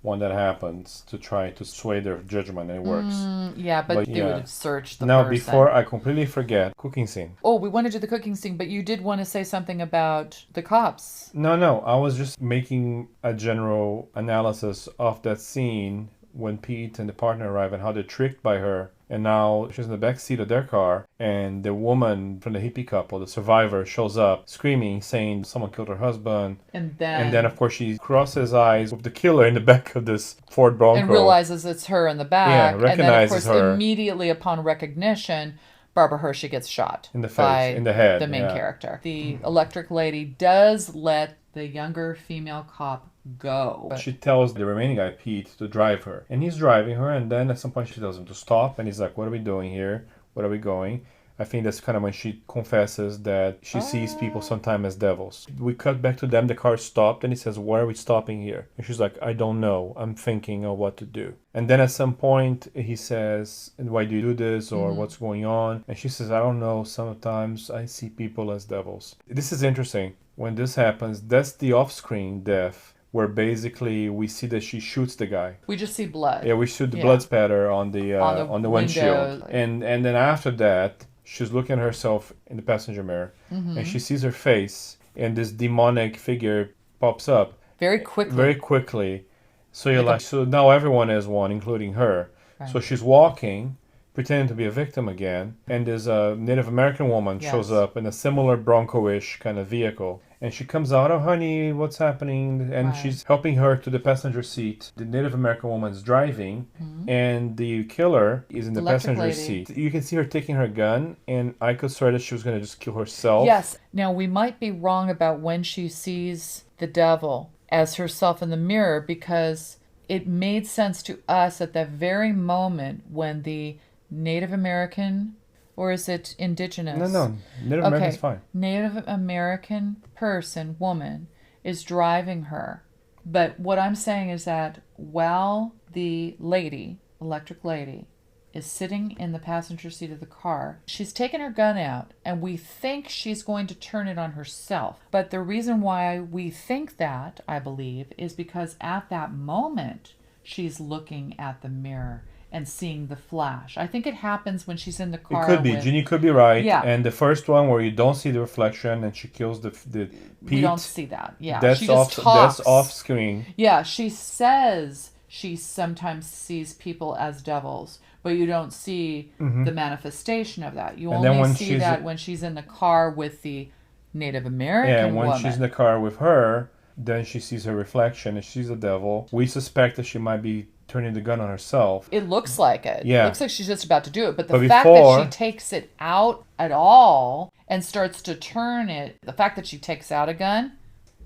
when that happens to try to sway their judgment, and it works. Yeah, but they would have searched the now, person. before I completely forget, cooking scene. Oh, we want to do the cooking scene, but you did want to say something about the cops. No, I was just making a general analysis of that scene when Pete and the partner arrive and how they're tricked by her. And now she's in the back seat of their car, and the woman from the hippie couple, the survivor, shows up screaming, saying someone killed her husband. And then, of course, she crosses eyes with the killer in the back of this Ford Bronco. And realizes it's her in the back. Yeah, recognizes and then, of course, her. immediately upon recognition, Barbara Hershey gets shot In the face, by in the head, the main yeah. character. The electric lady does let the younger female cop go. But She tells the remaining guy, Pete, to drive her. And he's driving her, and then at some point she tells him to stop, and he's like, what are we doing here? Where are we going? I think that's kind of when she confesses that she sees people sometimes as devils. We cut back to them, the car stopped, and he says, why are we stopping here? And she's like, I don't know. I'm thinking of what to do. And then at some point he says, why do you do this? Or what's going on? And she says, I don't know. Sometimes I see people as devils. This is interesting. When this happens, that's the off-screen death, where basically we see that she shoots the guy. we just see blood. Yeah, we shoot the blood spatter on the On the windshield. window. And then after that, she's looking at herself in the passenger mirror, and she sees her face, and this demonic figure pops up Very quickly. very quickly. So you're like, so now everyone is one, including her. So she's walking, pretending to be a victim again, and this Native American woman shows up in a similar Bronco-ish kind of vehicle. And she comes out, oh, honey, what's happening? And she's helping her to the passenger seat. The Native American woman's driving, and the killer is in the Electric passenger lady. seat. You can see her taking her gun, and I could swear that she was going to just kill herself. Yes. Now, we might be wrong about when she sees the devil as herself in the mirror, because it made sense to us at that very moment when the Native American, or is it indigenous? No, Native American's fine. Native American person, woman, is driving her. But what I'm saying is that while the lady, electric lady, is sitting in the passenger seat of the car, she's taken her gun out, and we think she's going to turn it on herself. But the reason why we think that, I believe, is because at that moment, she's looking at the mirror and seeing the flash. I think it happens when she's in the car. It could be. with- Jeannie could be right. Yeah. And the first one where you don't see the reflection and she kills the Pete. We don't see that. Yeah, That's she just off. talks. That's off screen. Yeah, she says she sometimes sees people as devils, but you don't see the manifestation of that. You And then only when see she's- that when she's in the car with the Native American Yeah, and when woman. she's in the car with her, then she sees her reflection and she's a devil. We suspect that she might be turning the gun on herself. It looks like it. Yeah. It looks like she's just about to do it. But the But fact before- that she takes it out at all and starts to turn it, the fact that she takes out a gun,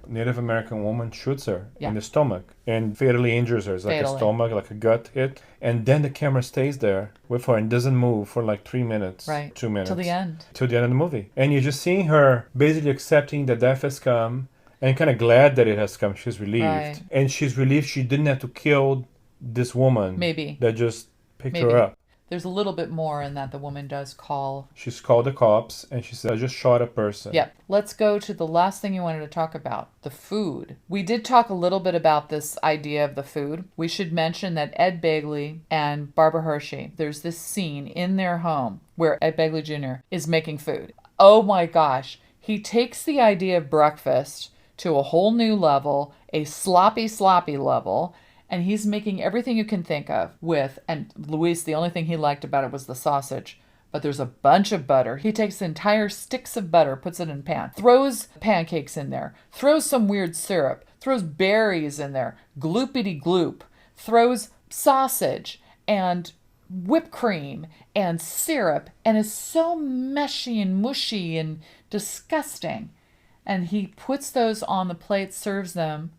Native American woman shoots her Yeah. in the stomach and fatally injures her. It's like Fatally. a stomach, like a gut hit. And then the camera stays there with her and doesn't move for like 3 minutes, right, 2 minutes. till the end. Till the end of the movie. And you're just seeing her basically accepting that death has come and kind of glad that it has come. She's relieved. Right. And she's relieved she didn't have to kill this woman. Maybe. That just picked Maybe. her up. There's a little bit more in that the woman does call. She's called the cops and she said, I just shot a person. Yep. Let's go to the last thing you wanted to talk about, the food. We did talk a little bit about this idea of the food. We should mention that Ed Begley and Barbara Hershey, there's this scene in their home where Ed Begley Jr. is making food. Oh my gosh. He takes the idea of breakfast to a whole new level, a sloppy level. And he's making everything you can think of with, and Luis, the only thing he liked about it was the sausage. But there's a bunch of butter. He takes entire sticks of butter, puts it in a pan, throws pancakes in there, throws some weird syrup, throws berries in there, gloopity gloop, throws sausage and whipped cream and syrup, and is so meshy and mushy and disgusting. And he puts those on the plate, serves them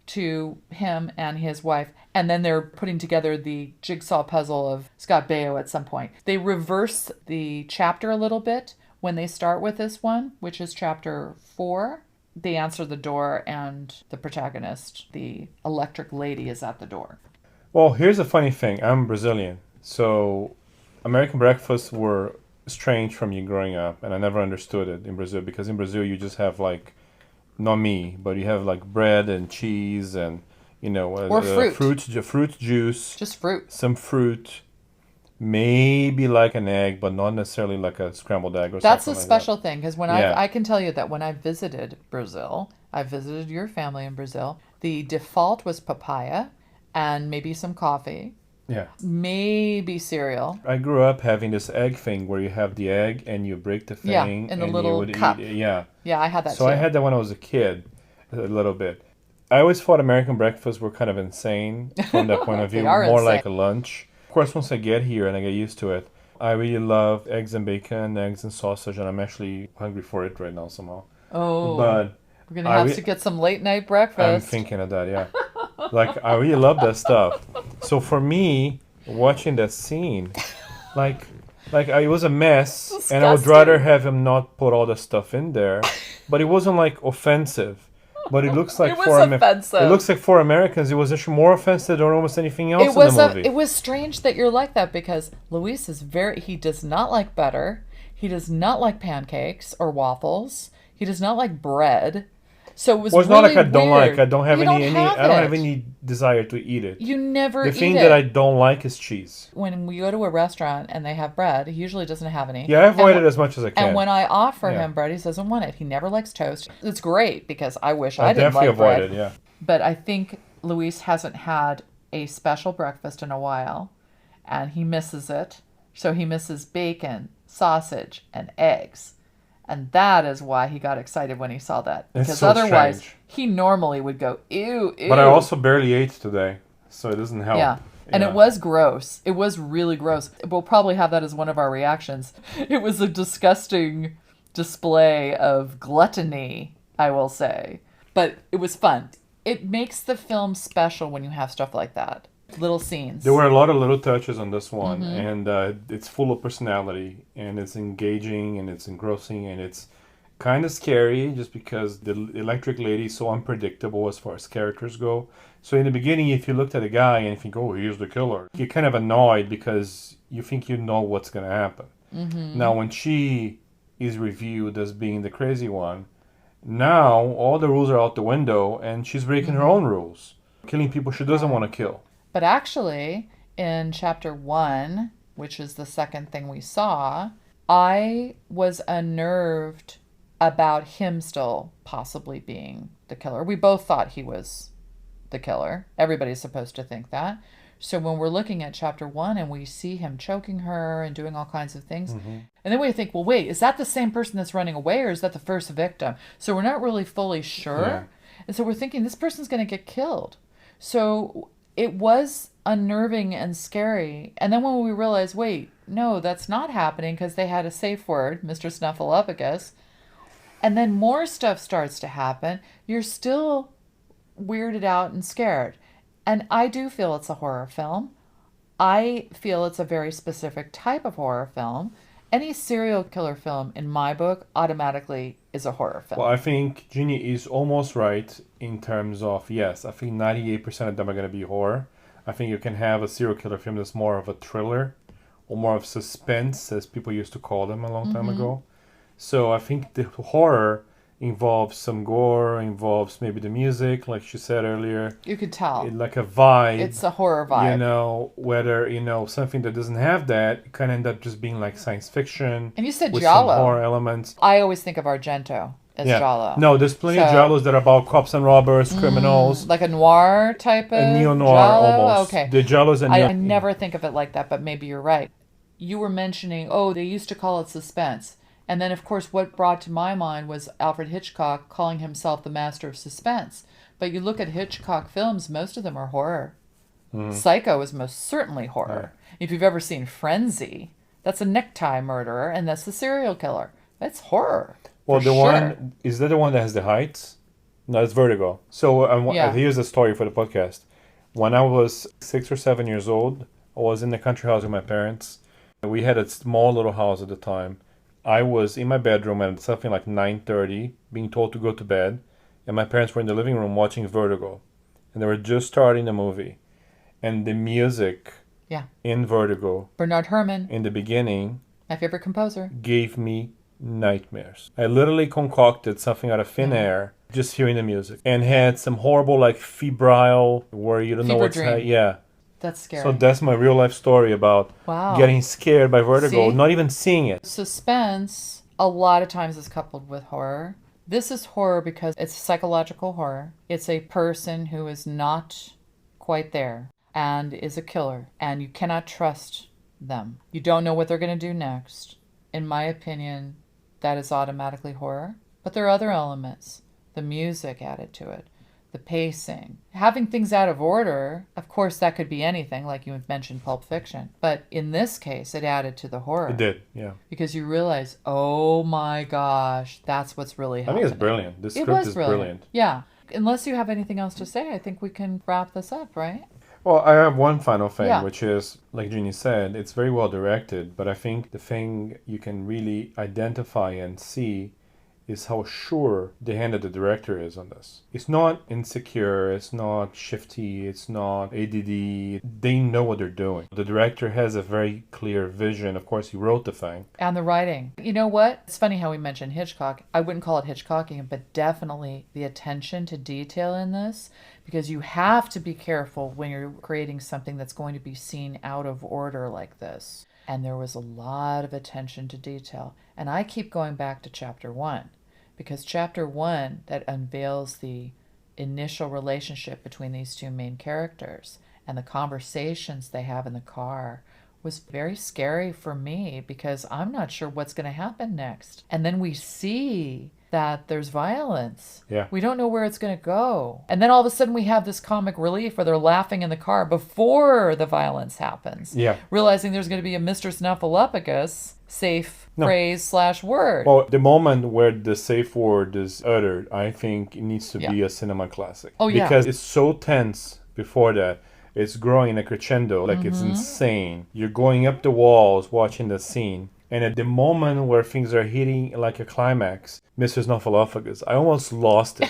to him and his wife, and then they're putting together the jigsaw puzzle of Scott Baio at some point. They reverse the chapter a little bit when they start with this one, which is chapter 4. They answer the door and the protagonist, the electric lady, is at the door. Well, here's a funny thing. I'm Brazilian. So American breakfasts were strange from you growing up, and I never understood it in Brazil, because in Brazil you just have like, not me, but you have like bread and cheese and, you know, Or fruit. fruit juice, Just fruit. some fruit, maybe like an egg, but not necessarily like a scrambled egg or That's a something like special thing, because when Yeah. I can tell you that when I visited Brazil, I visited your family in Brazil, the default was papaya and maybe some coffee, that. Yeah. maybe cereal. I grew up having this egg thing where you have the egg and you break the thing Yeah, in a and you little would cup. eat it. Yeah. Yeah, I had that So too. I had that when I was a kid, a little bit. I always thought American breakfasts were kind of insane from that point of view, They are more insane. like a lunch. Of course, once I get here and I get used to it, I really love eggs and bacon, eggs and sausage, and I'm actually hungry for it right now somehow. Oh, But we're going to have to get some late night breakfast. I'm thinking of that, yeah. Like, I really love that stuff. So for me, watching that scene, like it was a mess, Disgusting. and I would rather have him not put all the stuff in there. But it wasn't like offensive. But it looks like It was offensive. It looks like for Americans, it was actually more offensive than almost anything else in the movie. It was strange that you're like that because Luis is he does not like butter. He does not like pancakes or waffles. He does not like bread. So it was Well, it's really not like I don't weird. like. I don't have You any. don't I don't have any desire to eat it. You never The eat thing it. that I don't like is cheese. When we go to a restaurant and they have bread, he usually doesn't have any. Yeah, I avoid it as much as I can. And when I offer Yeah. him bread, he doesn't want it. He never likes toast. It's great because I wish I I didn't definitely like avoid bread. it. Yeah. But I think Luis hasn't had a special breakfast in a while, and he misses it. So he misses bacon, sausage, and eggs. And that is why he got excited when he saw that. It's Because so otherwise, strange. he normally would go, ew, ew. But I also barely ate today, so it doesn't help. Yeah. And it was gross. It was really gross. We'll probably have that as one of our reactions. It was a disgusting display of gluttony, I will say. But it was fun. It makes the film special when you have stuff like that. Little scenes. There were a lot of little touches on this one, and it's full of personality, and it's engaging, and it's engrossing, and it's kind of scary just because the electric lady is so unpredictable as far as characters go. So in the beginning, if you looked at a guy and you think, oh, here's the killer, you're kind of annoyed because you think you know what's going to happen. Now, when she is reviewed as being the crazy one, now all the rules are out the window, and she's breaking her own rules, killing people she doesn't want to kill. But actually, in chapter 1, which is the second thing we saw, I was unnerved about him still possibly being the killer. We both thought he was the killer. Everybody's supposed to think that. So when we're looking at chapter 1 and we see him choking her and doing all kinds of things, and then we think, well, wait, is that the same person that's running away or is that the first victim? So we're not really fully sure. Yeah. And so we're thinking this person's going to get killed. So it was unnerving and scary. And then when we realized, wait, no, that's not happening because they had a safe word, Mr. Snuffleupagus, and then more stuff starts to happen, you're still weirded out and scared. And I do feel it's a horror film. I feel it's a very specific type of horror film. Any serial killer film, in my book, automatically is a horror film. Well, I think Jeannie is almost right in terms of, yes, I think 98% of them are going to be horror. I think you can have a serial killer film that's more of a thriller or more of suspense, as people used to call them a long time ago. So I think the horror involves some gore, involves maybe the music, like she said earlier. You could tell. Like a vibe. It's a horror vibe. You know, whether, something that doesn't have that, it can end up just being like science fiction. And you said with giallo. some horror elements. I always think of Argento as giallo. No, there's plenty of giallos that are about cops and robbers, criminals. Like a noir type of A neo-noir giallo? almost. Okay. The giallos and I never think of it like that, but maybe you're right. You were mentioning, they used to call it suspense. And then, of course, what brought to my mind was Alfred Hitchcock calling himself the master of suspense. But you look at Hitchcock films, most of them are horror. Psycho is most certainly horror. If you've ever seen Frenzy, that's a necktie murderer, and that's the serial killer. That's horror. Well, for one, is that the one that has the heights? No, it's Vertigo. So here's a story for the podcast. When I was 6 or 7 years old, I was in the country house with my parents. We had a small little house at the time. I was in my bedroom at something like 9:30, being told to go to bed, and my parents were in the living room watching Vertigo, and they were just starting the movie, and the music in Vertigo, Bernard Herrmann, in the beginning, my favorite composer, gave me nightmares. I literally concocted something out of thin air just hearing the music, and had some horrible like febrile where you don't know what's dream. That's scary. So that's my real life story about getting scared by Vertigo, not even seeing it. Suspense, a lot of times, is coupled with horror. This is horror because it's psychological horror. It's a person who is not quite there and is a killer, and you cannot trust them. You don't know what they're going to do next. In my opinion, that is automatically horror. But there are other elements. The music added to it. the pacing. Having things out of order, of course, that could be anything, like you mentioned Pulp Fiction. But in this case, it added to the horror. It did, yeah. Because you realize, oh my gosh, that's what's really I happening. think it's brilliant. This It script was is brilliant. brilliant. Yeah. Unless you have anything else to say, I think we can wrap this up, right? Well, I have one final thing, Yeah. which is, like Jeannie said, it's very well directed, but I think the thing you can really identify and see is how sure the hand of the director is on this. It's not insecure, it's not shifty, it's not ADD. They know what they're doing. The director has a very clear vision. Of course, he wrote the thing. And the writing. You know what? It's funny how we mentioned Hitchcock. I wouldn't call it Hitchcockian, but definitely the attention to detail in this, because you have to be careful when you're creating something that's going to be seen out of order like this. And there was a lot of attention to detail. And I keep going back to chapter 1, because chapter 1, that unveils the initial relationship between these two main characters and the conversations they have in the car, was very scary for me, because I'm not sure what's going to happen next. And then we see that there's violence. Yeah. We don't know where it's going to go. And then all of a sudden we have this comic relief where they're laughing in the car before the violence happens. Yeah. Realizing there's going to be a Mr. Snuffleupagus safe phrase/word. Well, the moment where the safe word is uttered, I think it needs to be a cinema classic. Oh, yeah. Because it's so tense before that. It's growing in a crescendo, like it's insane. You're going up the walls watching the scene. And at the moment where things are hitting like a climax, Mr. Snuffleupagus, I almost lost it.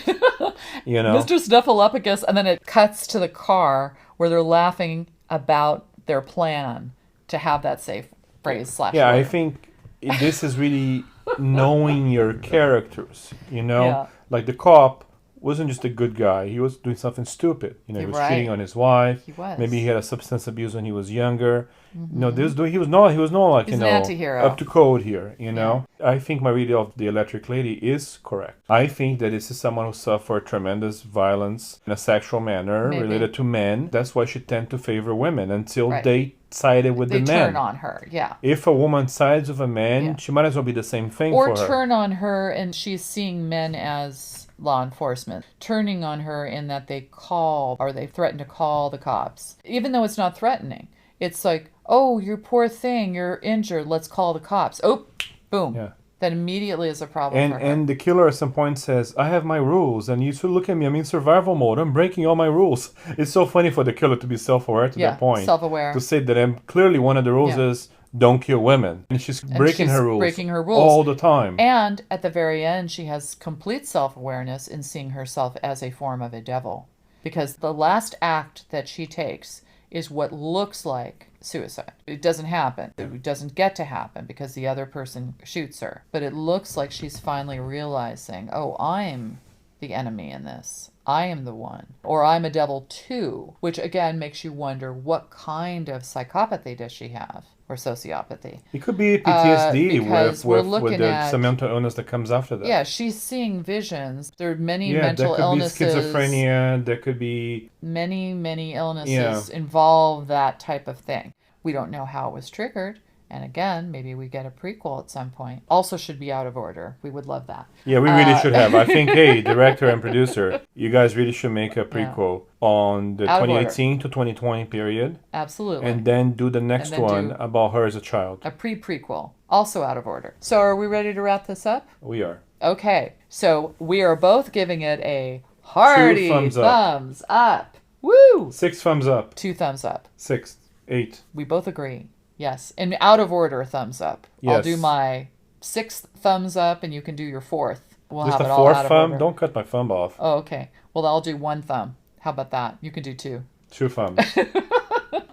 You know? Mr. Snuffleupagus, and then it cuts to the car where they're laughing about their plan to have that safe phrase/word. Yeah, I think this is really knowing your characters, you know? Yeah. Like the cop wasn't just a good guy. He was doing something stupid. You know, he was cheating on his wife. He was. Maybe he had a substance abuse when he was younger. You know, he was not like, He's you an know, anti-hero. up to code here, you know. I think my reading of The Electric Lady is correct. I think that this is someone who suffered tremendous violence in a sexual manner related to men. That's why she tend to favor women until they sided with the men. They turn on her, yeah. If a woman sides with a man, she might as well be the same thing or for her. Or turn on her and she's seeing men as law enforcement, turning on her in that they call or they threaten to call the cops. Even though it's not threatening. It's like, oh, you poor thing, you're injured, let's call the cops. Oh, boom. Yeah. That immediately is a problem for her. And the killer at some point says, I have my rules, and you should look at me, I'm in survival mode, I'm breaking all my rules. It's so funny for the killer to be self-aware to that point. Self-aware. To say that clearly one of the rules is don't kill women. And she's breaking her rules all the time. And at the very end, she has complete self-awareness in seeing herself as a form of a devil. Because the last act that she takes is what looks like suicide. It doesn't happen. It doesn't get to happen because the other person shoots her. But it looks like she's finally realizing, oh, I'm the enemy in this. I am the one. Or I'm a devil too. Which again makes you wonder, what kind of psychopathy does she have? Or sociopathy. It could be PTSD with the some mental illness that comes after that. Yeah, she's seeing visions. There are many mental illnesses. There could be schizophrenia. There could be... Many illnesses involve that type of thing. We don't know how it was triggered. And again, maybe we get a prequel at some point. Also should be out of order. We would love that. Yeah, we really should have. I think, hey, director and producer, you guys really should make a prequel on the 2018 to 2020 period. Absolutely. And then do the next one about her as a child. A prequel, also out of order. So are we ready to wrap this up? We are. Okay. So we are both giving it a hearty 2 thumbs up. Woo! 6 thumbs up. 2 thumbs up. 6, 8. We both agree. Yes. And out of order, thumbs up. Yes. I'll do my 6th thumbs up and you can do your 4th. We'll Just have a it all out 4th of thumb? order. Don't cut my thumb off. Oh, okay. Well, I'll do 1 thumb. How about that? You can do 2. 2 thumbs.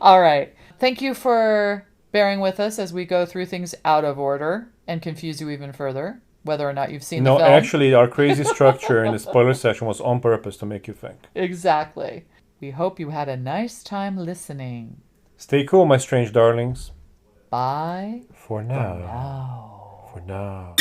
All right. Thank you for bearing with us as we go through things out of order and confuse you even further, whether or not you've seen the film. No, actually, our crazy structure in the spoiler section was on purpose to make you think. Exactly. We hope you had a nice time listening. Stay cool, my strange darlings. Bye. For now. For now.